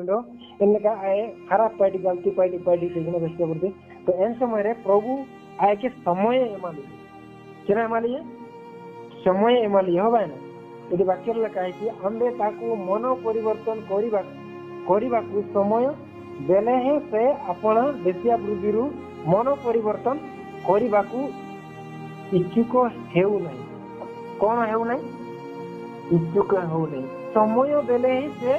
मिलो इनका आए खराब पार्टी गलती पार्टी पार्टी देखना बेस्ट करते तो एन समय रे प्रभु आए के समय एमाली केना एमाली समय एमाली हो भाई ना यदि वाक्य लेखा है कि आम्बे ताकू मन परिवर्तन करिबा को समय बेले हे से अपना देशिया वृद्धि मन परिवर्तन करिबा को इच्छुक हेउ नहीं कौन हेउ नहीं इच्छुक हेउ नहीं समय बेले ही से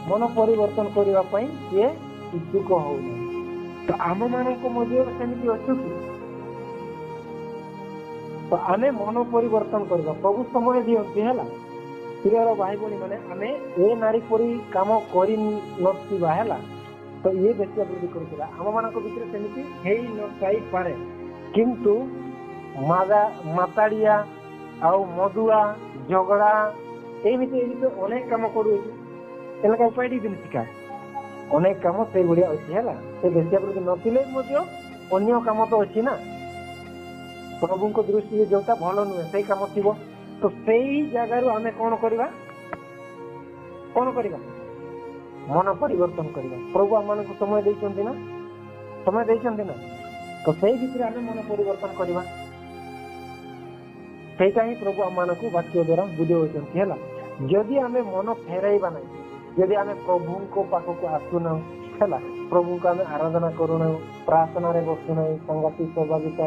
मन परिवर्तन करिबा पई से इच्छुक हेउ नहीं तो आम मानक मध्य सेमिति अच्छु कि तो आमे मन परिवर्तन करबा प्रभु समय दियंती हैला प्रियर भाई बहनी माने आमे ए नारी परी काम करि नथिबा हैला तो ये बेसिया वृद्धि करथिला आम मानक भितर सेमिति हेई न पाई पारे किंतु माताड़िया आउ मधुआ झगड़ा एमिति अनेक काम करूची एलका उपाय दिन शिखा अनेक काम से बढ़िया अच्छी है से बेसिया वृद्धि नथिले मध्य अन्य काम तो अच्छी ना प्रभु को दृष्टि जोटा भल नुहे से काम थी तो से जगार आम कौन करवा मन परिवर्तन करवा प्रभु आम मान समय देइचंती ना तो से भितर आम मन परिवर्तन करवा सेटा ही प्रभु आम मान वाक्य द्वारा बुझे है जदि आम मन फेरइबा ना जदि आम प्रभु को पाखक आसुना है प्रभु को आम आराधना करूना प्रार्थना रे बसुना संगति सहभागिता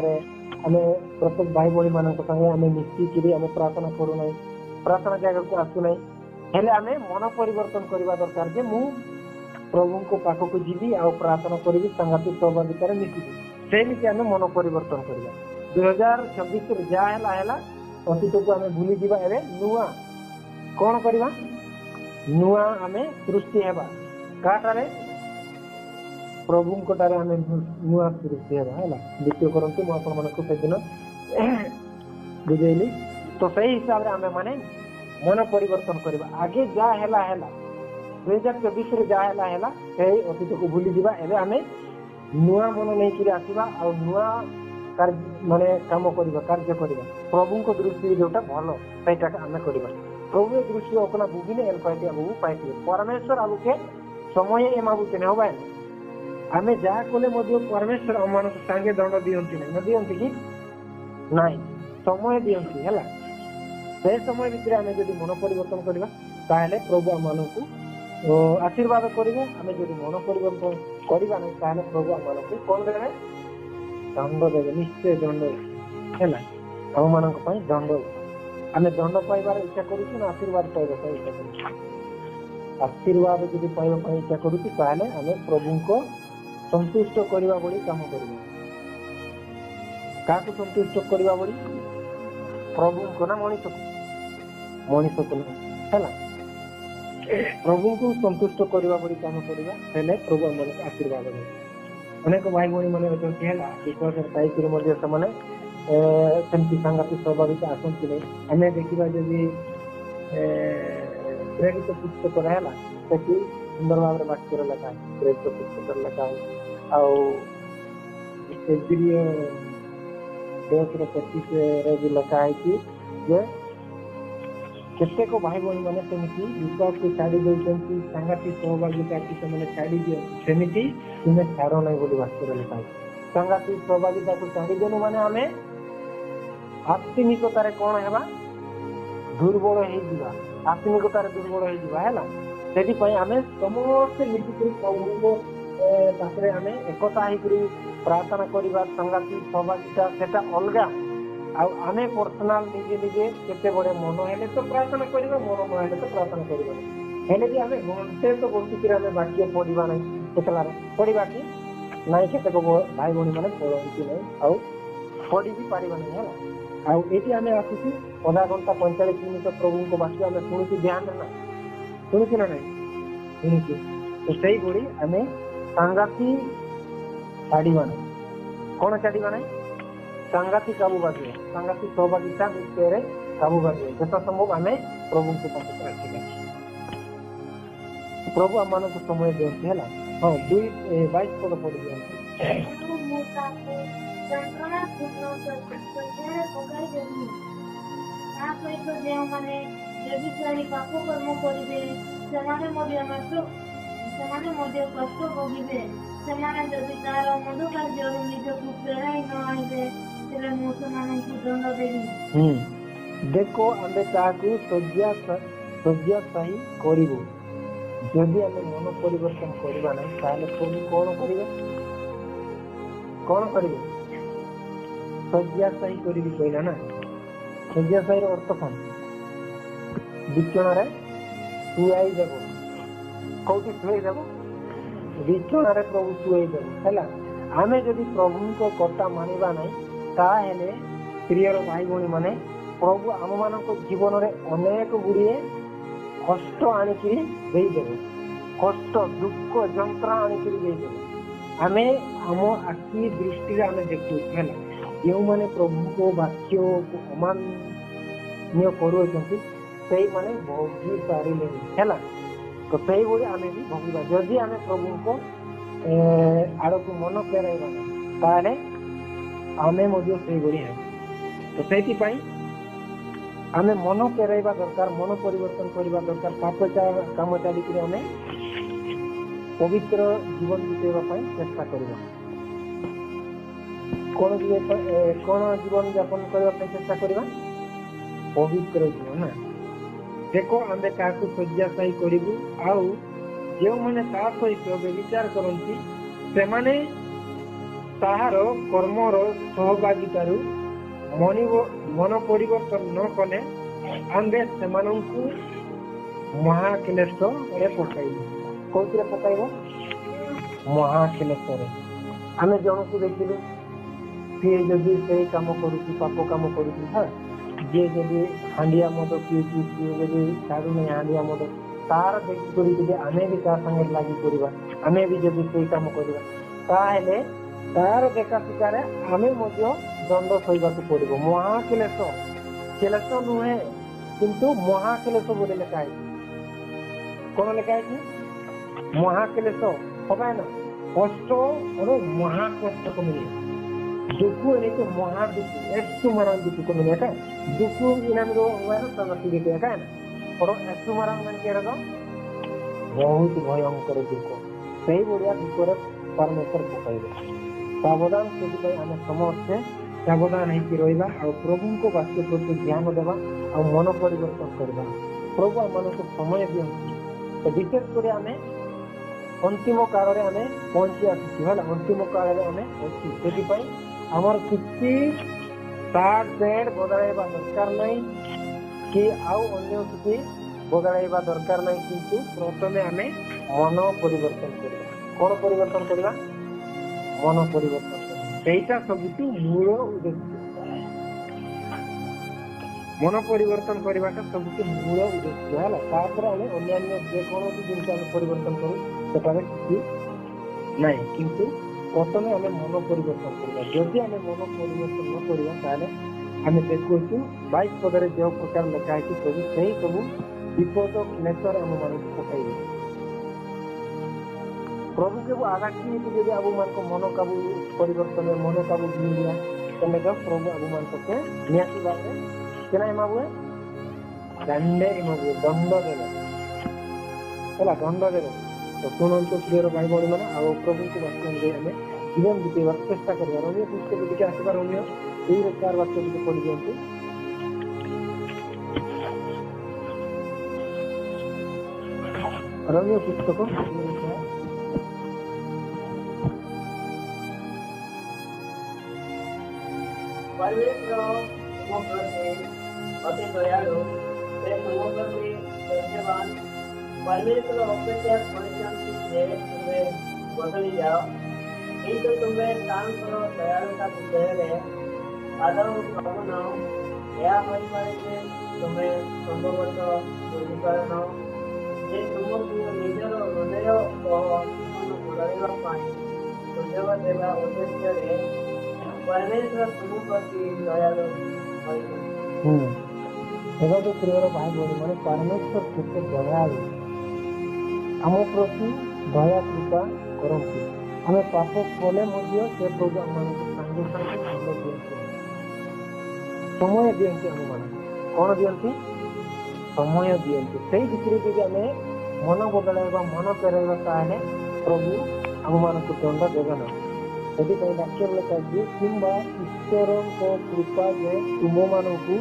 आम प्रत्येक भाई भाई मान संगे आम मिसिकी आम प्रार्थना करूना प्रार्थना जगह को आसुना हेले आम मन परिवर्तन करवा दरकार जे मु प्रभु को पाखक जीवी आ प्रार्थना करी संगति सहभागिता मिसिकी सेमिति आम मन परिवर्तन करवा 2026 जहाँ है अतीत को आम भूली जावा एवं नुआ कौन करवा नुआ आम सृष्टि हेबा काटारे प्रभु को टारे आम नुआ सृष्टि हेबा है द्वितीय करंतु मु आपण मानक से दिन बुझेली तो सही हिसाब रे आम माने मन परिवर्तन करवा आगे जा हैला 2024 रे जा हैला से अतीत को भूली जावा एवं आम नुआ मन नहीं कि आसीबा आ नुआ माने काम करवा कार्य करवा प्रभु को दृष्टि जोटा भल सेटा आम करवा प्रभु दृष्टि अपना बुझिने एल पाइटी आबू पाइटी परमेश्वर आबू के समय एम आबू के होबा आमे जहा कोले मध्य परमेश्वर अमान संगे दंड दियंती नै न दियंती कि नाही समय दियंती हैला से समय भितर आमे जदि मन परिवर्तन करबा ताहले प्रभु अमान को आशीर्वाद करबा आमे जदि मन परिवर्तन करबा नै ताहले प्रभु अमान को कोन देबे दंड देबे निश्चय दंड हैला हम मानक पई दंड आम दंड पाइबार इच्छा करूँ आशीर्वाद पाइबा इच्छा करूँ आशीर्वाद जब पाइबा इच्छा करूँ ताहले आम प्रभु को संतुष्ट करने भली काम करवा क्या संतुष्ट करने भली प्रभु को ना मनीष को है प्रभु को संतुष्ट करने भली काम करवा प्रभु आम आशीर्वाद दे अनेक भाई भाई मैंने अच्छा विश्वास पाई सेमती सांगति स्वाभाविक आसती नहीं आम देखा जब प्रेरित पुस्तक है सुंदर भाव में वाक्य लेखा है प्रेरित पुस्तक लेखा है आतीस लेखा है कि केतेक भाई भाई मैंने सेमती विश्वास को छाड़ी देती सांगति सहभागिता की छाड़ी दियो सेमती तुम्हें छाड़ नहीं बोली वाक्य लेखा है सांगति सहभागिता को छाड़ी देनु माने आमे आत्मिकतार कौन है दुर्बल आत्मिकतार दुर्बल हो आम समस्त मिसिक प्रभु आम एकता प्रार्थना करवा संगति सहभागिता से अलग आम पर्सनाल निजे निजे केते बड़े मन है तो प्रार्थना करवा मन न तो प्रार्थना करवा भी आम घंटे तो बसिक वाक्य पढ़ा ना केतला पढ़ा कि ना केतेक भाई भाई मैंने पढ़ती ना पढ़ी भी पार नहीं है आती आम आसुची आधा घंटा 45 मिनट प्रभु को वाक्य आम शुणुची ध्यान ना शुणुची ना नहीं शुणुची तो सही भली आम सांगाती छाड़ा ना कौन छाड़ा ना सांगाती काबू बांधिया सांगाती सहभागिता विषय काबू बांधिया जत संभव आम प्रभु को पास आसिला प्रभु आम मान समय दिखती है हाँ 22 पद पढ़ दिया ସେମାନେ ମଧ୍ୟ କଷ୍ଟ ଭୋଗିବେ। ସେମାନେ ଯଦି ତାର ମନ୍ଦ କାର୍ଯ୍ୟରୁ ନିଜକୁ ଫେରାଇ ନ ଆଣିବେ ତେବେ ମୁଁ ସେମାନଙ୍କୁ ଦଣ୍ଡ ଦେବି। ଦେଖ ଆମେ ତାହାକୁ ଶଯ୍ୟାଶାୟୀ କରିବୁ। ଯଦି ଆମେ ମନ ପରିବର୍ତ୍ତନ କରିବା ନାହିଁ ତାହେଲେ ପ୍ରଭୁ କଣ କରିବେ? ଶଯ୍ୟାଶାୟୀ କରିବି କହିଲା ନା। ଶଯ୍ୟାଶାୟୀର ଅର୍ଥ କଣ? ବିଛଣାରେ ଶୁଆଇ ଦେବ। କୋଉଠି ଶୁଆଇ ଦେବ? ବିଛଣାରେ ପ୍ରଭୁ ଶୁଆଇ ଦେବ ହେଲା। ଆମେ ଯଦି ପ୍ରଭୁଙ୍କ କଥା ମାନିବା ନାହିଁ ତାହେଲେ ପ୍ରିୟର ଭାଇ ଭଉଣୀ ମାନେ ପ୍ରଭୁ ଆମ ମାନଙ୍କ ଜୀବନରେ ଅନେକ ଗୁଡ଼ିଏ କଷ୍ଟ ଆଣିକିରି ଦେଇଦେବେ। କଷ୍ଟ ଦୁଃଖ ଯନ୍ତ୍ରଣା ଆଣିକିରି ଦେଇଦେବେ। ଆମେ ଆମ ଆଖି ଦୃଷ୍ଟିରେ ଆମେ ଦେଖୁଛୁ ହେଲା। ଯେଉଁମାନେ ପ୍ରଭୁଙ୍କ ବାକ୍ୟକୁ ଅମାନ୍ୟ କରୁଅଛନ୍ତି ସେଇମାନେ ଭୋଗି ସାରିଲେଣି ହେଲା। ତ ସେଇଭଳି ଆମେ ବି ଭୋଗିବା। ଯଦି ଆମେ ପ୍ରଭୁଙ୍କ ଆଡ଼କୁ ମନ ଫେରାଇବା ତାହେଲେ ଆମେ ମଧ୍ୟ ସେଇଭଳି ହେବା। ତ ସେଇଥିପାଇଁ ଆମେ ମନ ଫେରାଇବା ଦରକାର, ମନ ପରିବର୍ତ୍ତନ କରିବା ଦରକାର। ପାପ କାମ ଚାଲିକିରି ଆମେ ପବିତ୍ର ଜୀବନ ବିତେଇବା ପାଇଁ ଚେଷ୍ଟା କରିବା। କଣ ଜୀବନ ଯାପନ କରିବା ପାଇଁ ଚେଷ୍ଟା କରିବା? ପବିତ୍ର ଜୀବନ ନା। ଦେଖ ଆମେ କାହାକୁ ଶଯ୍ୟାଶାୟୀ କରିବୁ। ଆଉ ଯେଉଁମାନେ ତା ସହିତ ବ୍ୟଭିଚାର କରନ୍ତି ସେମାନେ ତାହାର କର୍ମର ସହଭାଗିତାରୁ ମନ ପରିବର୍ତ୍ତନ ନ କଲେ ଆମ୍ଭେ ସେମାନଙ୍କୁ ମହାକ୍ଲେଶରେ ପକାଇବୁ। କୋଉଥିରେ ପକାଇବ? ମହାକ୍ଲେଶରେ। ଆମେ ଜଣକୁ ଦେଖିଲୁ ସିଏ ଯଦି ସେଇ କାମ କରୁଛି, ପାପ କାମ କରୁଛି, ଯିଏ ଯଦି ହାଣ୍ଡିଆ ମଦ ପିଉଛି, ସିଏ ଯଦି ଛାଡୁନାହିଁ ହାଣ୍ଡିଆ ମଦ, ତାର ଦେଖିକରି ଯଦି ଆମେ ବି ତା ସାଙ୍ଗରେ ଲାଗି କରିବା, ଆମେ ବି ଯଦି ସେଇ କାମ କରିବା ତାହେଲେ ତାର ଦେଖା ଶିକାରେ ଆମେ ମଧ୍ୟ ଦଣ୍ଡ ସହିବାକୁ ପଡିବ। ମହାକ୍ଲେଶ, କ୍ଲେଶ ନୁହେଁ କିନ୍ତୁ ମହାକ୍ଲେଶ ବୋଲି ଲେଖା ହେଇଛି। କଣ ଲେଖା ହେଇଛି? ମହାକ୍ଲେଶ হবায় না। কষ্ট হলো মহাকষ্ট কমিয়ে দুঃখ এনেছে মহাদুঃখ একটু মারাং দুঃখ কমিয়ে একা দুঃখ ইনামিরো হয় না তারা ফিরে একা না বড় একটু মারাং মানে কি এরকম ବହୁତ ଭୟଙ୍କର ଦୁଃଖ। ସେଇଭଳିଆ ଦୁଃଖରେ ପରମେଶ୍ୱର ପକାଇବେ। ସାବଧାନ, ସେଥିପାଇଁ ଆମେ ସମସ୍ତେ ସାବଧାନ ହେଇକି ରହିବା ଆଉ ପ୍ରଭୁଙ୍କ ବାକ୍ୟ ପ୍ରତି ଧ୍ୟାନ ଦେବା ଆଉ ମନ ପରିବର୍ତ୍ତନ କରିବା। ପ୍ରଭୁ ଆମମାନଙ୍କୁ ସମୟ ଦିଅନ୍ତି। ତ ବିଶେଷ କରି ଆମେ ଅନ୍ତିମ କାଳରେ ଆମେ ପହଞ୍ଚି ଆସିଛୁ ହେଲା। ଅନ୍ତିମ କାଳରେ ଆମେ ଅଛୁ। ସେଥିପାଇଁ ଆମର କିଛି ସାର୍ଟ ପ୍ୟାଣ୍ଟ ବଦଳାଇବା ଦରକାର ନାହିଁ କି ଆଉ ଅନ୍ୟ କିଛି ବଦଳାଇବା ଦରକାର ନାହିଁ। କିନ୍ତୁ ପ୍ରଥମେ ଆମେ ମନ ପରିବର୍ତ୍ତନ କରିବା। କଣ ପରିବର୍ତ୍ତନ କରିବା? ମନ ପରିବର୍ତ୍ତନ କରିବା। ସେଇଟା ସବୁଠୁ ମୂଳ ଉଦ୍ଦେଶ୍ୟ। ମନ ପରିବର୍ତ୍ତନ କରିବାଟା ସବୁଠୁ ମୂଳ ଉଦ୍ଦେଶ୍ୟ ହେଲା। ତାପରେ ଆମେ ଅନ୍ୟାନ୍ୟ ଯେକୌଣସି ଜିନିଷ ଆମେ ପରିବର୍ତ୍ତନ କରୁ ସେଠାରେ କିଛି ନାହିଁ। କିନ୍ତୁ ପ୍ରଥମେ ଆମେ ମନ ପରିବର୍ତ୍ତନ କରିବା। ଯଦି ଆମେ ମନ ପରିବର୍ତ୍ତନ ନ କରିବା ତାହେଲେ ଆମେ ଦେଖୁଛୁ 22 ପଦରେ ଯେଉଁ ପ୍ରକାର ଲେଖା ହେଇଛି ପ୍ରଭୁ ସେଇ ସବୁ ବିପଦ କ୍ଲେଶରେ ଆମ ମାନଙ୍କୁ ପକାଇବେ। ପ୍ରଭୁ କେବଳ ଆଗାମୀ ଯଦି ଆମ ମାନଙ୍କ ମନ କାବୁ ପରିବର୍ତ୍ତନ ମନ କାବୁ ଦିଆ ତେବେ ପ୍ରଭୁ ଆମ ମାନଙ୍କୁ ନିହାତି ଭାବରେ କେନା ଏମାବୁଏ ଦଣ୍ଡ ଏମାବୁଏ ଦଣ୍ଡ ଦେବେ ହେଲା। ଦଣ୍ଡ ଦେବେ। ତ ଶୁଣନ୍ତୁ ପ୍ରିୟର ଭାଇ ଭଉଣୀ ମାନେ ଆଉ ପ୍ରଭୁଙ୍କୁ ବାକ୍ୟ ଅନୁଯାୟୀ ଆମେ ଜୀବନ ବିତେଇବାର ଚେଷ୍ଟା କରିବା। ରମ୍ୟ ପୁସ୍ତକ ଟିକେ ଆସିବା ରମ୍ୟ 2-4 ବାକ୍ୟ ଟିକେ ପଢି ଦିଅନ୍ତୁ। ରମ୍ୟ ପୁସ୍ତକ परमेश्वर समग्र से अति दयालु से समग्र से धैर्यवान परमेश्वर अपेक्षा କରିଛନ୍ତି ଯେ ତୁମେ ବଦଳି ଯାଅ କିନ୍ତୁ ତୁମେ ତାଙ୍କର ଦୟାଳୁତା ବିଷୟରେ ଆଦୌ ଭାବୁନାହ। ଏହା ହୋଇପାରେ ଯେ ତୁମେ ସମ୍ଭବତଃ ବୁଝିପାରୁନ ଯେ ତୁମକୁ ନିଜର ହୃଦୟ ଓ ଜୀବନ ବଦଳିବା ପାଇଁ ସୁଯୋଗ ଦେବା ଉଦ୍ଦେଶ୍ୟରେ परमेश्वर तुम प्रति दयालु देखो प्रियर भाई भौणी मैंने परमेश्वर केते दयालु आम प्रति दया कृपा करती। आम पाप कले से प्रभु आम सागे सागे समय दिखती आम मान कौन दिखती समय दिखती से भितर जब आम मन बदलाइबा मन फेराइबा ताहेले प्रभु ଆମମାନଙ୍କୁ ଦଣ୍ଡ ଦେବେ ନାହିଁ। ସେଥିପାଇଁ ବାକ୍ୟରେ ଲେଖା ଅଛି କିମ୍ବା ଈଶ୍ୱରଙ୍କ କୃପା ଯେ ତୁମମାନଙ୍କୁ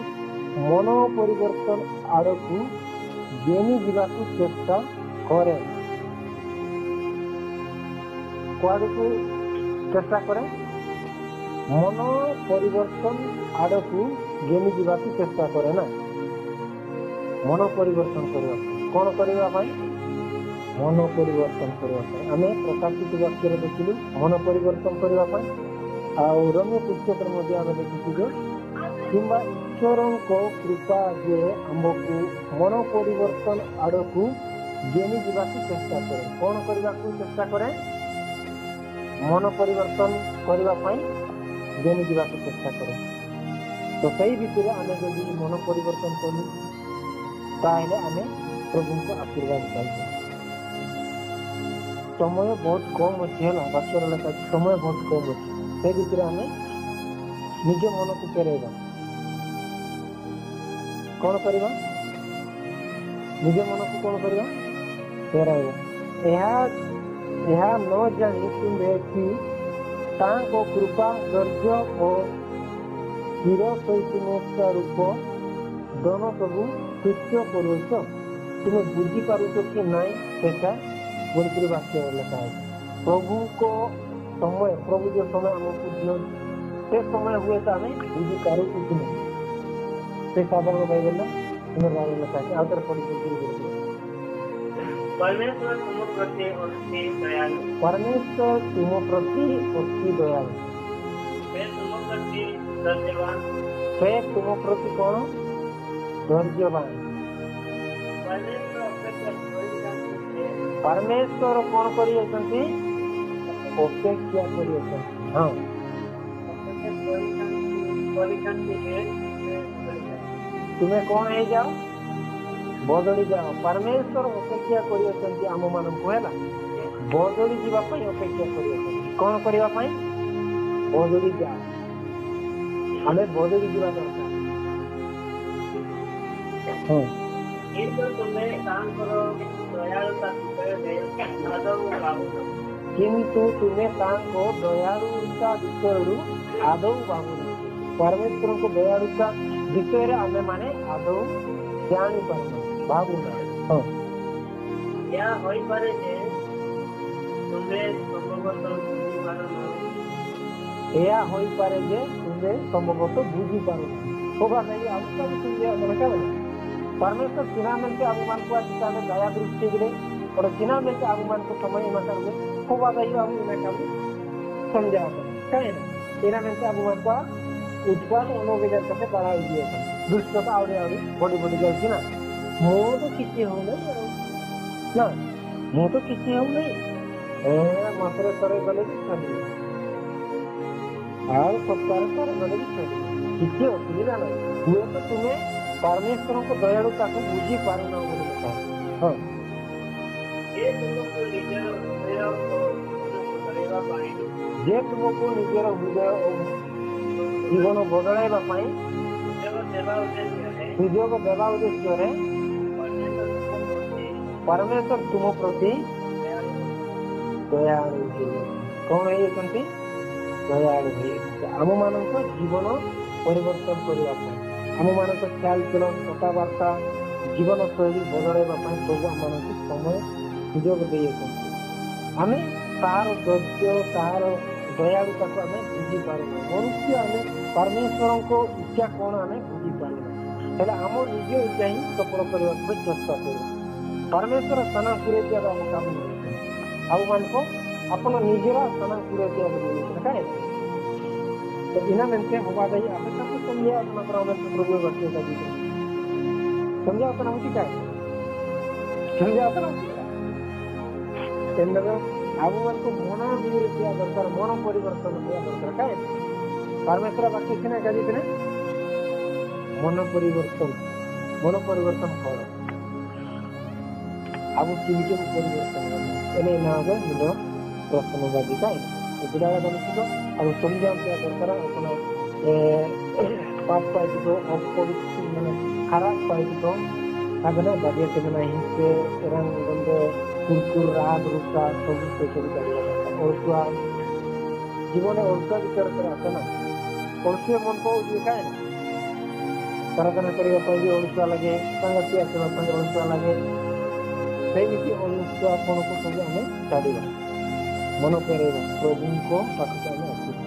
ମନ ପରିବର୍ତ୍ତନ ଆଡ଼କୁ ଘେନି ଯିବାକୁ ଚେଷ୍ଟା କରେ। କୁଆଡ଼କୁ ଚେଷ୍ଟା କରେ? ମନ ପରିବର୍ତ୍ତନ ଆଡ଼କୁ ଘେନି ଯିବାକୁ ଚେଷ୍ଟା କରେ ନା। ମନ ପରିବର୍ତ୍ତନ କରିବା କ'ଣ କରିବା ପାଇଁ? ମନ ପରିବର୍ତ୍ତନ କରିବା ପାଇଁ। ଆମେ ପ୍ରକାଶିତ ବାକ୍ୟରେ ଦେଖିଲୁ ମନ ପରିବର୍ତ୍ତନ କରିବା ପାଇଁ। ଆଉ ରୋମୀୟ ପୁସ୍ତକରେ ମଧ୍ୟ ଆମେ ଦେଖିଛୁ ଯେ କିମ୍ବା ଈଶ୍ୱରଙ୍କ କୃପା ଯେ ଆମକୁ ମନ ପରିବର୍ତ୍ତନ ଆଡ଼କୁ ଘେନି ଯିବାକୁ ଚେଷ୍ଟା କରେ। କ'ଣ କରିବାକୁ ଚେଷ୍ଟା କରେ? ମନ ପରିବର୍ତ୍ତନ କରିବା ପାଇଁ ଘେନି ଯିବାକୁ ଚେଷ୍ଟା କରେ। ତ ସେଇ ଭିତରେ ଆମେ ଯଦି ମନ ପରିବର୍ତ୍ତନ କଲୁ ତାହେଲେ ଆମେ ପ୍ରଭୁଙ୍କ ଆଶୀର୍ବାଦ ପାଇବୁ। ସମୟ ବହୁତ କମ୍ ଅଛି ହେଲା, ବାକ୍ୟରେ ଲେଖା ଅଛି ସମୟ ବହୁତ କମ୍ ଅଛି। ସେ ଭିତରେ ଆମେ ନିଜ ମନକୁ ଫେରାଇବା। କ'ଣ କରିବା? ନିଜ ମନକୁ କ'ଣ କରିବା? ଫେରାଇବା। ଏହା ନ ଜାଣି ତୁମେ କି ତାଙ୍କ କୃପା ଧୈର୍ଯ୍ୟ ଓ ଚିର ସହିଷ୍ଣୁତା ରୂପ ଦନ ସବୁ ତୁଚ୍ଛ କରୁଛ। ତୁମେ ବୁଝିପାରୁଛ କି ନାଇଁ ସେଟା ବୋଲିକିରି ବାକ୍ୟରେ ଲେଖା ଅଛି। ପ୍ରଭୁଙ୍କ ସମୟ, ପ୍ରଭୁ ଯେଉଁ ସମୟ ଆମକୁ ଦିଅନ୍ତି ସେ ସମୟ ହୁଏତ ଆମେ ବୁଝିପାରୁଛୁ କି ନାହିଁ। ସେ ସାଧାରଣ ବାଇବେଲ ତୁମେ ବାଇବେଲ ଲେଖା ଅଛି। ଆଉ ଥରେ ପଢ଼ି परमेश्वर तुम प्रति अति दयालु। परमेश्वर तुम प्रति अति दयालु। से तुम प्रति धैर्यवान। से तुम प्रति कौन? धैर्यवान। परमेश्वर कौन करी अछंती? अपेक्षा करी अछंती। हां, तुम्हें कौन है जाओ बदली जाओ। परमेश्वर अपेक्षा करी अछंती आम मानकु हैला बदली जीवा पई अपेक्षा करी अछंती। कौन करिवा पई? बदली जाओ। हमें बदली जीवा दरकार। हां, किंतु तुम्हें काम करो दयालुता विषय आदौ भावुन। किंतु तुम्हें तांको दयालुता विषय आदौ भावुन। परमेश्वर को दयालुता विषय आमे माने आदौ जानी पारना भावुन। हां, या होई पारे जे तुम्हें संभवतः बुझी पारना। या होई पारे जे तुम्हें संभवतः बुझी पारना। होगा नहीं आपका भी सुन लिया मैंने कहा परमेश्वर चिन्ह मिलते अभिमान को आज में दया दृष्टि गिरे और चिन्ह मिलते अभिमान को समय में कर दे होगा नहीं हम में कर समझा कहे ना चिन्ह मिलते अभिमान को उत्पाद मनोविचार करके बढ़ा दिए दुष्टता आवड़े आवड़े बड़ी बड़ी जाए ना मो तो किसी हो नहीं ना मो तो किसी हो नहीं मात्र करे गले भी चली और सप्ताह करे गले भी चली किसी असुविधा नहीं हुए तो तुम्हें परमेश्वर को दयालुता को बुझी पारना बोले कहा। हाँ, ये तुमको निजर हृदय को बदलाइबा पाई। जे तुमको निजर हृदय और जीवन बदलाइबा पाई सुजोग देवा उद्देश्य रे परमेश्वर तुम प्रति दयालु कौन है दयालु आम मान जीवन परिवर्तन करने आम मान ख्याल चलन कथबार्ता जीवन शैली बदलैवा प्रभु आम समय सुजोग दे आम तार धैर्य तार दयालुता को आम बुझीपार मनुष्य आम परमेश्वर को इच्छा कौन आम बुझीपार आम निज इच्छा ही सफल करने चेष्टा कर परमेश्वर स्थान पूरे आम काम आउ मान को अपन निजर स्थान पूरे कहीं तो बिना मिलते हवा दही आप समझे अपना प्रभु बच्चे का जीवन समझा अपना होती क्या समझा अपना आम मन को मन दिया दरकार मन परिवर्तन किया दरकार कहीं परमेश्वर वाक्य सीना क्या जीतने मन परिवर्तन कर अब चिंतन परिवर्तन एने ना हो मुझे प्रश्नवादी कहीं बिराड़ बनित अब समझा क्या दरकार अपना पाप पाई मैंने खराब पाई ಅದನ್ನ ಬಗೆಹರಿಸಿದ ಹಿಂಸೆ ಒಂದು ಕುರ್ಕುರ್ ರಾग ರೂಪ ସବୁ ସେସବୁ କରିବା ଦରକାର। ଅଳସୁଆ ଜୀବନରେ ଅଳସୁଆ ବିଚାର ଆସେ ନା, ଅଳସୁଆ ମନ ପାଉଛି କାହିଁ ନା, ପ୍ରାର୍ଥନା କରିବା ପାଇଁ ବି ଅଳସୁଆ ଲାଗେ, ସାଙ୍ଗସାଥି ଆସିବା ପାଇଁ ଅଳସୁଆ ଲାଗେ। ସେମିତି ଅଳସୁଆ ଆପଣଙ୍କୁ ସବୁ ଆମେ ଛାଡ଼ିବା, ମନ ଫେରାଇବା, ପ୍ରଭୁଙ୍କ ପାଖକୁ ଆମେ ଆସିବା।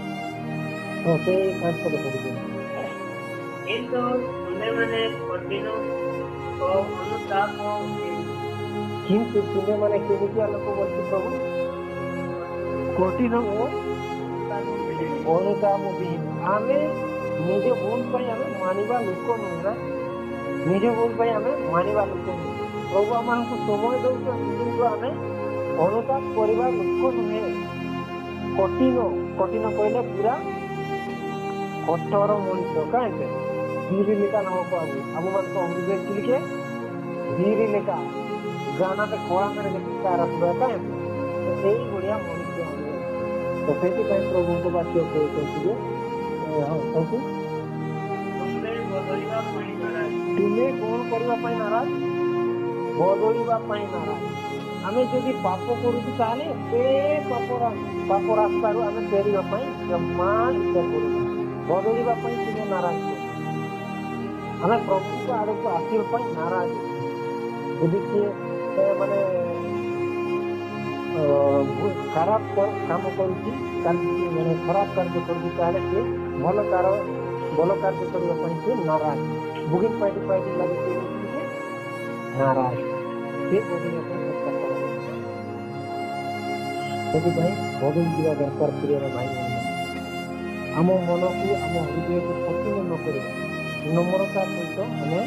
ହଁ ସେଇ 5 ପଦ ପଢିବେ। କିନ୍ତୁ ତୁମେମାନେ କଠିନ ଓ ଅନୁତାପ କିନ୍ତୁ ତୁମେମାନେ କେମିତିଆ ଲୋକ ବୋଲି ପ୍ରଭୁ? କଠିନ ଓ ଅନୁତାପ ବିହୀନ। ଆମେ ନିଜ ଭୁଲ ପାଇଁ ଆମେ ମାନିବା ଲୋକ ନୁହେଁ ନା, ନିଜ ଭୁଲ ପାଇଁ ଆମେ ମାନିବା ଲୋକ ନୁହେଁ। ପ୍ରଭୁ ଆମମାନଙ୍କୁ ସମୟ ଦଉଛନ୍ତି କିନ୍ତୁ ଆମେ ଅନୁତାପ କରିବା ଲୋକ ନୁହେଁ। କଠିନ କହିଲେ ପୁରା କଠୋର ମଣିଷ କାହିଁକି ଧୀରେ ଲେଖା ନହବ ଆବୁ ଆମମାନଙ୍କୁ ଅମୃତ ଚିଲିକେ ଧୀରେ ଲେଖା ଗାନାতে খোয়া মেরে দেখি তারা পুরা কাহিଁକି এইଭଳିଆ ମଣିଷ ଆମେ। ତ ସେଥିପାଇଁ ପ୍ରଭୁଙ୍କ ବାକ୍ୟ କହୁଛନ୍ତି ଯେ ତୁମେ ବଦଳିବା ପାଇଁ ନାରାଜ। ତୁମେ କଣ କରିବା ପାଇଁ ନାରାଜ? ବଦଳିବା ପାଇଁ ନାରାଜ। ଆମେ ଯଦି ପାପ କରୁଛୁ ତାହେଲେ ସେ ପାପ ରାସ୍ତାରୁ ଆମେ ଫେରିବା ପାଇଁ ଜମା ଇଚ୍ଛା କରୁଛୁ। ବଦଳିବା ପାଇଁ ତୁମେ ନାରାଜ, ଆମେ ପ୍ରଭୁଙ୍କ ଆଡ଼କୁ ଆସିବା ପାଇଁ ନାରାଜ। ଯଦି କିଏ ମାନେ ଖରାପ କାମ କରୁଛି, ମାନେ ଖରାପ କାର୍ଯ୍ୟ କରୁଛି ତାହେଲେ ସିଏ ଭଲ କାର୍ଯ୍ୟ କରିବା ପାଇଁ ସେ ନାରାଜ। ବୁଗିନ ପାଇଟି ଲାଗି ସେ ନାରାଜ, ସେ ବଦଳିବା ପାଇଁ ଚେଷ୍ଟା କରେ। ସେଥିପାଇଁ ବଦଳି ଯିବା ଦରକାର ପ୍ରିୟର ଭାଇ। ଆମ ମନକୁ ଆମ ହୃଦୟକୁ କଠିନ ନ କରିବା, ନମ୍ରତା ସହିତ ଆମେ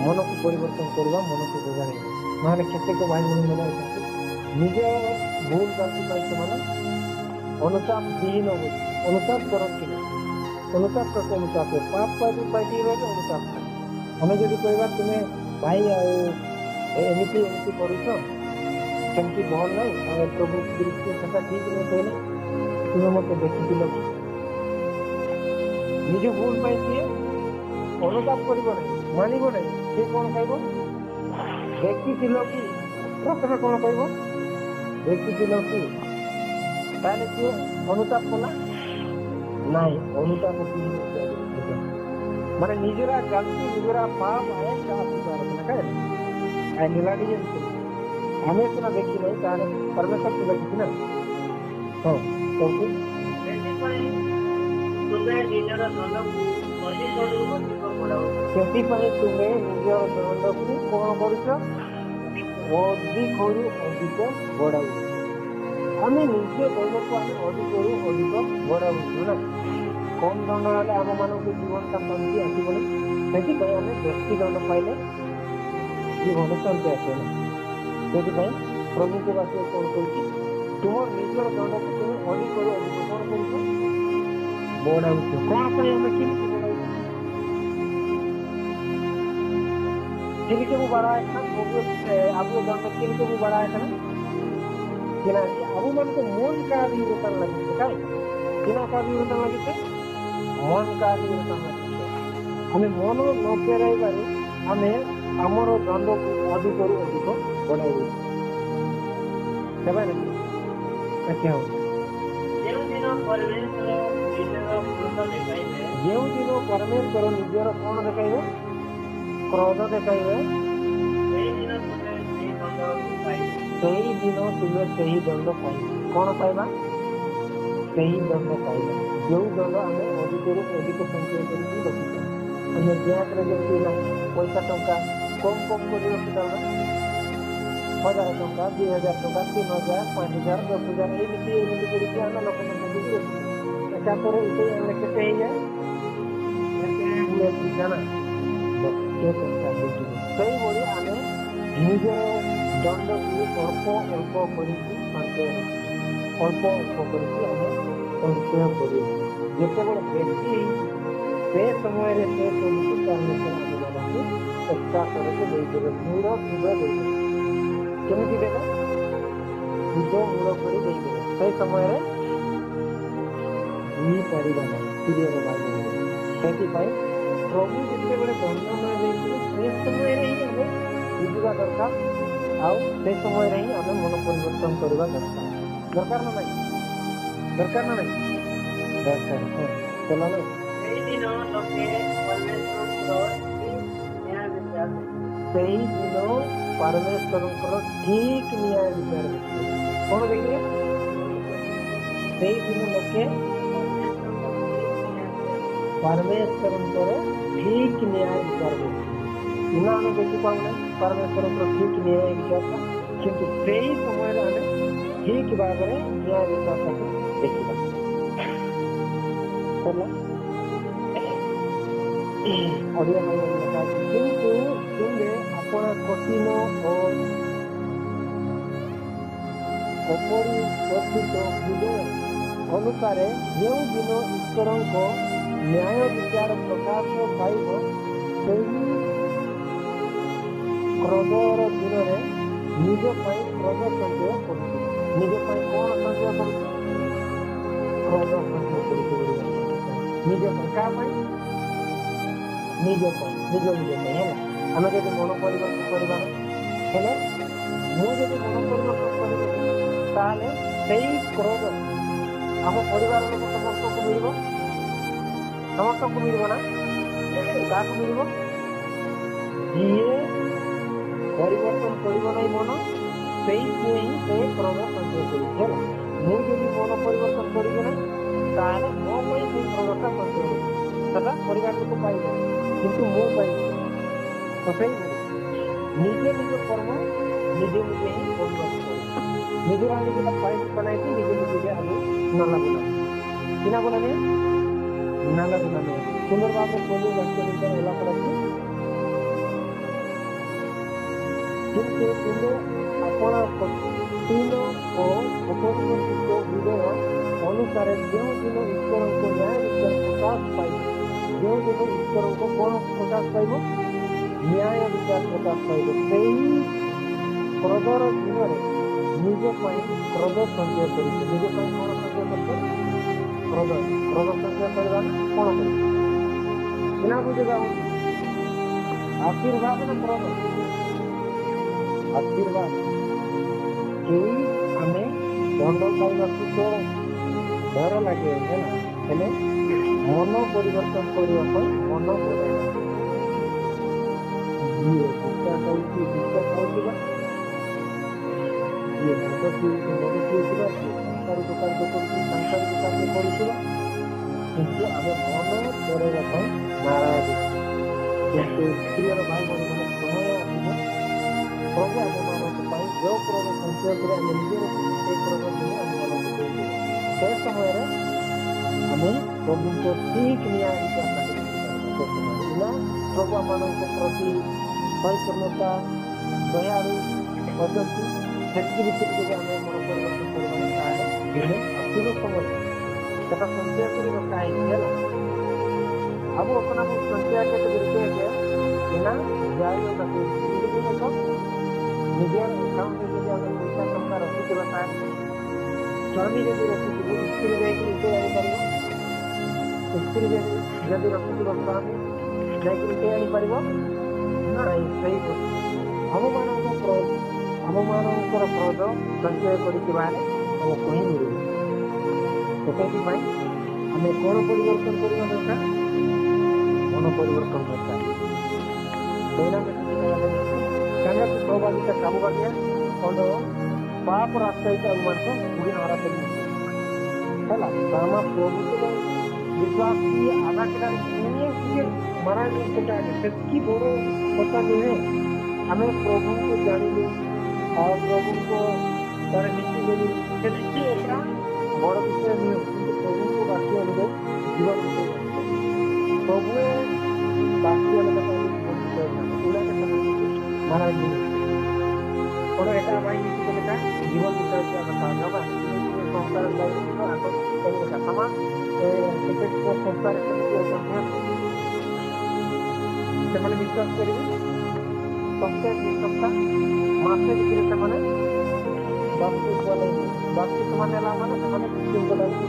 ମନକୁ ପରିବର୍ତ୍ତନ କରିବା, ମନକୁ ବୁଝାଇବା। ନହେଲେ କେତେକ ଭାଇ ଭଉଣୀମାନେ ଅଛନ୍ତି ନିଜ ଭୁଲ ଜାତି ପାଇଁ ସେମାନେ ଅନୁତାପ ବିହୀନ ଅନୁତାପ କରନ୍ତି ନା। ଅନୁତାପ କରते ଅନୁତାପ ପାପ ପାଇଟି ରହିଲେ ଅନୁତାପ। ଆମେ ଯଦି କହିବା ତୁମେ ଭାଇ ଆଉ ଏମିତି କରୁଛ ସେମିତି ଭଲ ନାହିଁ, ଆଉ ପ୍ରଭୁ ଦୃଷ୍ଟି ସେଟା ଠିକ ନୁହେଁ କହିଲେ ତୁମେ ମତେ ଦେଖିଥିଲ କି? ନିଜ ଭୁଲ ପାଇଁ ସିଏ ଅନୁତାପ କରିବ ନାହିଁ, ମାନିବ ନାହିଁ। ସିଏ କଣ କହିବ? ଦେଖିଥିଲ କି? ପ୍ରଥମେ କଣ କହିବ? ଦେଖିଥିଲ କି? ତାହେଲେ ସିଏ ଅନୁତାପ କଲା ନାହିଁ। ଅନୁତାପ ମାନେ ନିଜରା ଗଲତି ନିଜରା ପାପ ଆଏ ନିଲାଡ଼ି ଯେମିତି ଆମେ ସିନା ଦେଖି ନାହିଁ ତାହେଲେ ପରମେଶ୍ୱର ତ ଦେଖିଛି ନା। ହଁ କହୁଛୁ ସେଥିପାଇଁ ତୁମେ ନିଜର ଦଣ୍ଡକୁ ଅଧିକରୁ ଅଧିକ ବଢ଼ାଉଛ। ସେଥିପାଇଁ ତୁମେ ନିଜର ଦଣ୍ଡକୁ କଣ କରୁଛ? ଅଧିକରୁ ଅଧିକ ବଢ଼ାଉଛ। ଆମେ ନିଜ ଦଣ୍ଡକୁ ଆମେ ଅଧିକରୁ ଅଧିକ ବଢ଼ାଉଛୁ ନା। କମ ଦଣ୍ଡ ହେଲେ ଆମମାନଙ୍କୁ ଜୀବନଟା ଶାନ୍ତି ଆସିବନି। ସେଥିପାଇଁ ଆମେ ବେଶୀ ଦଣ୍ଡ ପାଇଲେ ଜୀବନ ଶାନ୍ତି ଆସିବ ନା। ସେଥିପାଇଁ ପ୍ରଭୁଙ୍କ ବାକ୍ୟ କଣ କରୁଛି? ତୁମ ନିଜର ଦଣ୍ଡକୁ ତୁମେ ଅଧିକରୁ ଅଧିକ କଣ କରୁଛ? ବଢ଼ାଉଛ। କଣ ପାଇଁ ଆମେ କେମିତି ବଢ଼ାଉଛୁ? किनको बढ़ाया था अबू दंड किनको बढ़ाया था किना अबू मन को मन का विरोधन लगे काय किना का विरोधन लगे मन का विरोधन लगे हमें मन न फेराई पारू हमें आमर दंड को अधिक बढ़ाई सेवन अच्छा हो ଯେଉଁ दिन परमेश्वर निजर कौन देखाइबे क्रोध देखाइबे ସେହି ଦିନ ତୁମେ ସେହି ଦଣ୍ଡ ପାଇବ। କଣ ପାଇବା? ସେହି ଦଣ୍ଡ ପାଇବା। ଯେଉଁ ଦଣ୍ଡ ଆମେ ଅଧିକରୁ ଅଧିକ ସଞ୍ଚୟ କରିକି ରଖିଥାଉ। ଆମେ ବ୍ୟାଙ୍କରେ ଯେମିତି ନାହିଁ ପଇସା ଟଙ୍କା କମ କରି ରଖିଥାଉ ନା, 1000 ଟଙ୍କା 2000 ଟଙ୍କା 3000 5000 10,000 ଏମିତି କରିକି ଆମେ ଲକ୍ଷ ଦେଇକି ରଖିଥାଉ। ଏକାପରେ ଆମେ କେତେ ହେଇଯାଏ ଜାଣା ସେଇଭଳି ଆମେ ନିଜର ଦଣ୍ଡକୁ ଅଳ୍ପ କରିକି ସଞ୍ଚୟ କରିକି ଆମେ ସଞ୍ଚୟ କରିବୁ। ଯେତେବେଳେ ବେଶୀ ସେ ସମୟରେ ସେ ସବୁକୁ ପରମେଶ୍ୱର ଆମମାନଙ୍କୁ ଏକାଥରକେ ଦେଇଦେବେ, ମୂଳ ସୁଧ ଦେଇଦେବେ। କେମିତି ଦେବେ? ସୁଧ ମୂଳ କରି ଦେଇଦେବେ। ସେଇ ସମୟରେ ବୁଝିପାରିବା ନାହିଁ ପ୍ରିୟର ଭାଇ। ସେଥିପାଇଁ ପ୍ରଭୁ ଯେତେବେଳେ ଦଣ୍ଡ ଦେଇଥିଲେ ସେ ସମୟରେ ହିଁ ଆମେ ଦରକାର ଆଉ ସେ ସମୟରେ ହିଁ ଆମେ ମନ ପରିବର୍ତ୍ତନ କରିବା ଦରକାର ଦରକାର ନା ନାହିଁ ଦରକାର ନା ନାହିଁ ଦରକାର ଚଲା ନା ସେଇଦିନ ଲୋକେ ପରମେଶ୍ୱରଙ୍କର ନ୍ୟାୟ ବିଚାର ସେଇଦିନ ପରମେଶ୍ୱରଙ୍କର ଠିକ ନ୍ୟାୟ ବିଚାର ଦେଖିବେ କଣ ଦେଖିବେ ସେଇଦିନ ଲୋକେ ପରମେଶ୍ୱରଙ୍କର ଠିକ ନ୍ୟାୟ ବିଚାର ଦେଖିବେ ଇନା ଆମେ ଦେଖିପାରୁନା ପରମେଶ୍ୱରଙ୍କର ଠିକ ନ୍ୟାୟ ବିଚାରଟା କିନ୍ତୁ ସେଇ ସମୟରେ ଆମେ ଠିକ ଭାବରେ ନ୍ୟାୟ ବିଚାରଟାକୁ ଦେଖିବା ହେଲା ଓଡ଼ିଆ ଭାଇମାନେ ଲେଖା ଅଛି କିନ୍ତୁ ତୁମେ ଆପଣ କଠିନ ଓ ଅପରିବର୍ତ୍ତିତ ହୃଦୟ ଅନୁସାରେ ଯେଉଁଦିନ ଈଶ୍ୱରଙ୍କ ନ୍ୟାୟ ବିଚାର ପ୍ରକାଶ ପାଇବ ସେହି କ୍ରୋଧର ଦିନରେ ନିଜ ପାଇଁ କ୍ରୋଧ ସଞ୍ଚୟ କରୁଛି ନିଜ ପାଇଁ କଣ ସଞ୍ଚୟ କରୁଛି କ୍ରୋଧ ସଞ୍ଚୟ କରୁଛି ନିଜ ପାଇଁ କାହା ପାଇଁ ନିଜ ପାଇଁ ନିଜ ପାଇଁ ହେଲା ଆମେ ଯଦି ମନ ପରିବର୍ତ୍ତନ କରିବା ହେଲେ ମୁଁ ଯଦି ମନ ପରିବର୍ତ୍ତନ କରିବି ତାହେଲେ ସେଇ କ୍ରୋଧ ଆମ ପରିବାର ଲୋକ ସମସ୍ତଙ୍କୁ ମିଳିବ ସମସ୍ତଙ୍କୁ ମିଳିବ ନା କାହାକୁ ମିଳିବ ଯିଏ ପରିବର୍ତ୍ତନ କରିବ ନାହିଁ ମନ ସେଇ ସିଏ ହିଁ ସେ କ୍ରୋଧ ସଞ୍ଚୟ କରୁଛି ହେଲା ମୁଁ ଯଦି ମନ ପରିବର୍ତ୍ତନ କରିବି ନାହିଁ ତାହେଲେ ମୋ ପାଇଁ ସେଇ କ୍ରୋଧଟା ସଞ୍ଚୟ କରୁଛି ସେଟା ପରିବାର ଲୋକ ପାଇବ କିନ୍ତୁ ମୁଁ ପାଇବି ତ ସେଇଭଳି ନିଜେ ନିଜ କର୍ମ ନିଜେ ନିଜେ ହିଁ କରିବାକୁ ନିଜର ନିଜଟା ପାଇପ ବନାଇକି ନିଜେ ନିଜେ ଆଗକୁ ନ ଲାଗୁନା କିନା ବୋଲାନି ନା ଲାଗୁନା ସୁନ୍ଦର ଭାବରେ ସବୁ ବାକ୍ୟ ନିର୍ଦ୍ଧାର ହେଲା ପରେ କିନ୍ତୁ ତୁମେ ଆପଣ କଠିନ ଓ ଅପରିବର୍ତ୍ତିତ ହୃଦୟ ଅନୁସାରେ ଯେଉଁଦିନ ଈଶ୍ୱରଙ୍କ ନ୍ୟାୟ ବିଚାର ପ୍ରକାଶ ପାଇବ ଯେଉଁଦିନ ଈଶ୍ୱରଙ୍କ କ'ଣ ପ୍ରକାଶ ପାଇବ ନ୍ୟାୟ ବିଚାର ପ୍ରକାଶ ପାଇବ ସେହି କ୍ରୋଧର ଦିନରେ ନିଜ ପାଇଁ କ୍ରୋଧ ସଞ୍ଚୟ କରିছে ନିଜ ପାଇଁ କ'ଣ ସଞ୍ଚୟ କରିছে କ୍ରୋଧ ସଞ୍ଚୟ କରିବା କ'ଣ କରିছে ବିନା ବୁଝିବା ଆଶୀର୍ବାଦ ନା କ୍ରୋଧ ଆଶୀର୍ବାଦ କେହି ଆମେ ଦଣ୍ଡ ପାଇବାକୁ ତ ଡର ଲାଗେ ହେଲା ହେଲେ ମନ ପରିବର୍ତ୍ତନ କରିବା ପାଇଁ ମନ ବଦଳାଇବା ଯିଏ ବିଶ୍ୱାସ ହେଉଛି ବିଶ୍ୱାସ ହେଉଥିବା ଯିଏ ମଦ ପିଉଥିବା ଯିଏ ସାଂସାରିକ କାର୍ଯ୍ୟ କରୁଛି ସାଂସାରିକ କାର୍ଯ୍ୟ କରୁଥିବା କିନ୍ତୁ ଆମେ ମନ ବଦଳାଇବା ପାଇଁ ନାରାଜ କିନ୍ତୁ ପ୍ରିୟର ଭାଇ ଭଉଣୀମାନେ ସମୟ ଆସିବ ପ୍ରଭୁ ଆମମାନଙ୍କ ପାଇଁ ଯେଉଁ କ୍ରୋଧ ସଞ୍ଚୟ କରି ଆମେ ନିଜର ସେ କ୍ରୋଧ ଦିନେ ଆମମାନଙ୍କୁ ଦେଇଦେବେ ସେ ସମୟରେ ଆମେ ପ୍ରଭୁଙ୍କ ଠିକ ନ୍ୟାୟ ବିଚାର ନା ପ୍ରଭୁ ଆମମାନଙ୍କ ପ୍ରତି ପରିପୂର୍ଣ୍ଣତା ଦୟାଳୁ ଅଛନ୍ତି ସେତିକି ଭିତରେ ଯଦି ଆମେ ମନ ପରିବର୍ତ୍ତନ କରିବା ତାହେଲେ ଦିନେ ଆସିବ ସମୟ ସେଟା ସଞ୍ଚୟ କରିବା କାହିଁକି ହେଲା अब अपना वो संचय के तरीके है ना जायज करते देखो निजर अकाउंट में যদি আমরা পয়সা টঙ্কা রখিতে বাতায় স্বামী যদি রখিতে স্ত্রী ଯାଇକି উঠে আনিପାରିବ ସ୍ତ୍ରୀ ଯଦି ରଖିଥିବ ସ୍ୱାମୀ ଯାଇକି ଉଠେଇ ଆଣିପାରିବ ନାଇଁ ସେଇ ଆମମାନଙ୍କର କ୍ରୋଧ ସଞ୍ଚୟ କରିଥିବାରେ ଆମକୁ ହିଁ ମିଳିବ ସେଥିପାଇଁ ଆମେ କ'ଣ ପରିବର୍ତ୍ତନ କରିବା ଦରକାର मन परिवर्तन करता है संगत सौभाग्य काम करने पाप रास्ता अनुमान को पूरी नारा है प्रभु विश्वास की आधा के मरा की बड़ो पता नहीं हमें प्रभु को जानी और प्रभु को नीति बोली बड़ विषय नहीं प्रभु को वाक्य अनुଯାयी जीवन प्रभु बाकी महाराज और এটা আমার নীতি লেখা জীবন বিষয়ে আমরা জানবা সংস্কার দায়িত্ব এখন লেখা সমাজ এটা সংস্কার ସେମାନେ ବିଶ୍ୱାସ କରିବେ ସପ୍ତାହ ଦୁଇ ସପ୍ତାହ ମାସେ ଭିତରେ ସେମାନେ ବାସ୍ତୁ ନେଲା ମାନେ ସେମାନେ ବିକ୍ରିଙ୍କ ଲାଗି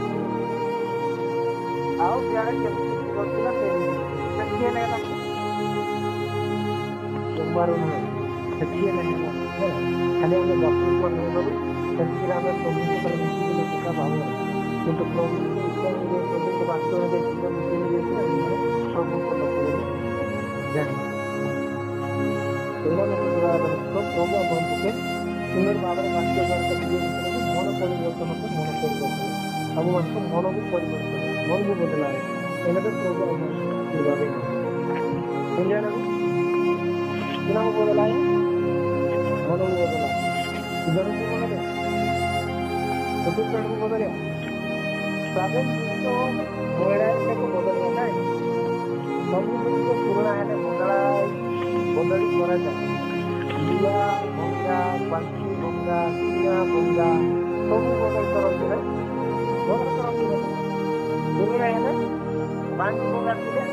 ଆଉ ଯାହା କେମିତି କରିଥିଲା ସେ କିଏ ନେଲା ଜମାରୁ ନାହିଁ ସେତିକି ହେଲେ ହେବ ଖାଲି ଆମେ ବକ୍ତୃତ୍ୱ ନେଇଗଲୁ ସେତିକିରେ ଆମେ ପ୍ରଭୁଙ୍କ ଉପରେ ମିଶିକି ଲୋକ ଭାବୁ କିନ୍ତୁ ପ୍ରଭୁଙ୍କ ଇଚ୍ଛାରେ ପ୍ରଭୁଙ୍କ ବାସ୍ତବରେ ଜୀବନ ଦେଇଥିଲେ ପ୍ରଭୁଙ୍କ ଲୋକ ଜାଣି ସେଇଟା ମୋତେ ତ ପ୍ରଭୁ ଆମକୁ ସୁନ୍ଦର ଭାବରେ ବାକ୍ୟ ମନ ପରିବର୍ତ୍ତନ ଆମମାନଙ୍କୁ ମନକୁ ପରିବର୍ତ୍ତନ ମନକୁ ବଦଳାଏ ଏଇଟା ତ ପ୍ରଭୁ ଆମକୁ ଦିନକୁ ବଦଳାଏ ମନକୁ ବଦଳାଏ ଜଣକୁ ବଦଳେ ଚତୁର୍ଥକୁ ବଦଳେ ସ୍ୱାଧୀନ ଜିନିଷ ମହିଳାକୁ ବଦଳିବା ନାହିଁ ସବୁ ଜିନିଷ ପୁରୁଣା ହେଲେ ବଦଳି କରାଯାଏ ଲୁହା ଭଙ୍ଗା ବାଙ୍କି ଭଙ୍ଗା ଚିନା ଭଙ୍ଗା ସବୁ ବଦଳି କରନ୍ତି ନା ବଦଳି କରନ୍ତି ନା ପୁରୁଣା ହେଲେ ବାଙ୍କି ଭଙ୍ଗା ଥିଲେ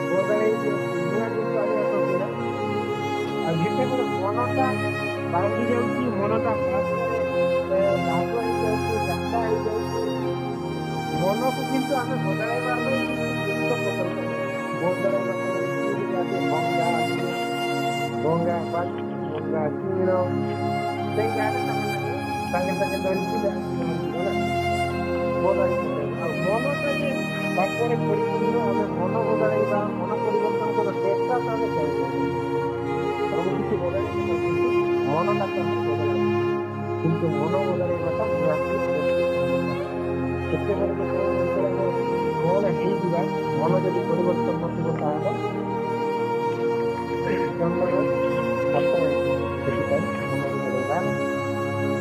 ବଦଳେଇ ନୂଆ ଜିନିଷ ଆଣିବାକୁ ନା ଆଉ ଯେତେବେଳେ ମନଟା ଭାଙ୍ଗି ଯାଉଛି ମନଟା ଭାଗ ହେଇଯାଉଛି ଯାତ୍ରା ହେଇଯାଉଛି ମନକୁ କିନ୍ତୁ ଆମେ ବଦଳାଇବା ପାଇଁ ବଦଳାଇବା ଭଙ୍ଗା ଭଙ୍ଗା ବାଙ୍କି ଭଙ୍ଗା ଚିଣ ସେଇ ଗାଁରେ ସାଙ୍ଗେ ସାଙ୍ଗେ ଧରିକି ବଦଳାଇ ଆଉ ମନଟା ଯେ ବାକ୍ୟରେ ପରିପୂର୍ଣ୍ଣ ଆମେ ମନ ବଦଳାଇବା ମନ ପରିବର୍ତ୍ତନ କର ଚେଷ୍ଟା ତ ଆମେ କରିବା ସବୁ କିଛି ବଦଳାଇ ମନଟାକୁ ଆମେ ବଦଳାଇବା କିନ୍ତୁ ମନ ବଦଳାଇବାଟା ନିହାତି କେତେବେଳେ କଣ ହେଇଯିବା ମନ ଯଦି ପରିବର୍ତ୍ତନ ନଥିବ ତାହେଲେ ସେଥିପାଇଁ ମନ ବଦଳାଇବା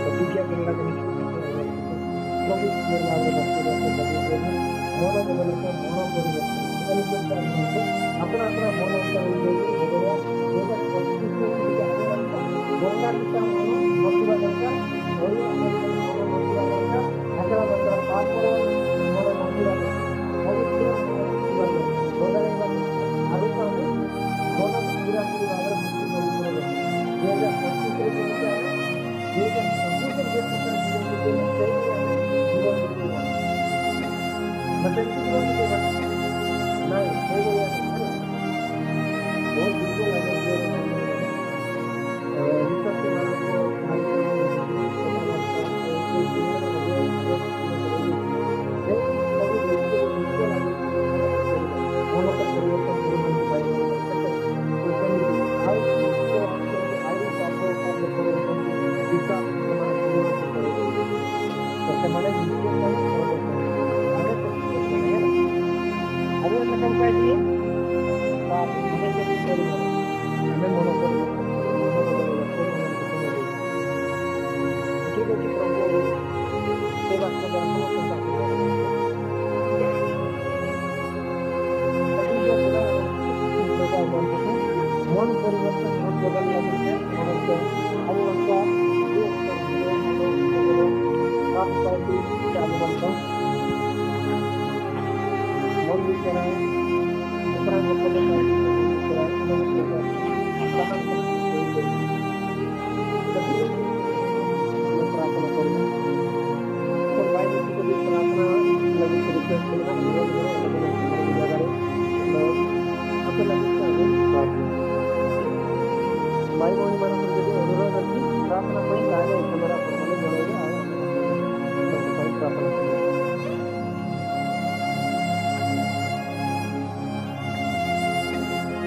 ପ୍ରତିଜ୍ଞା କରିବା ମନ ବଦଳ ମନ ପରିବର୍ତ୍ତନ ଆପଣ ଆପଣ ମନ ଗଙ୍ଗା ପିତା ମନ ନଥିବା ଦରକାର ମନ ନଥିବା ଦରକାର ଠାକୁର ଦରକାର ତାପରେ ମନ ନଥିବା ବଦଳାଇବା ଆଗକୁ ଆମେ ମନକୁ ପୁରାପୁରି ଭାବରେ ମୁକ୍ତି କରିପାରିବା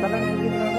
可能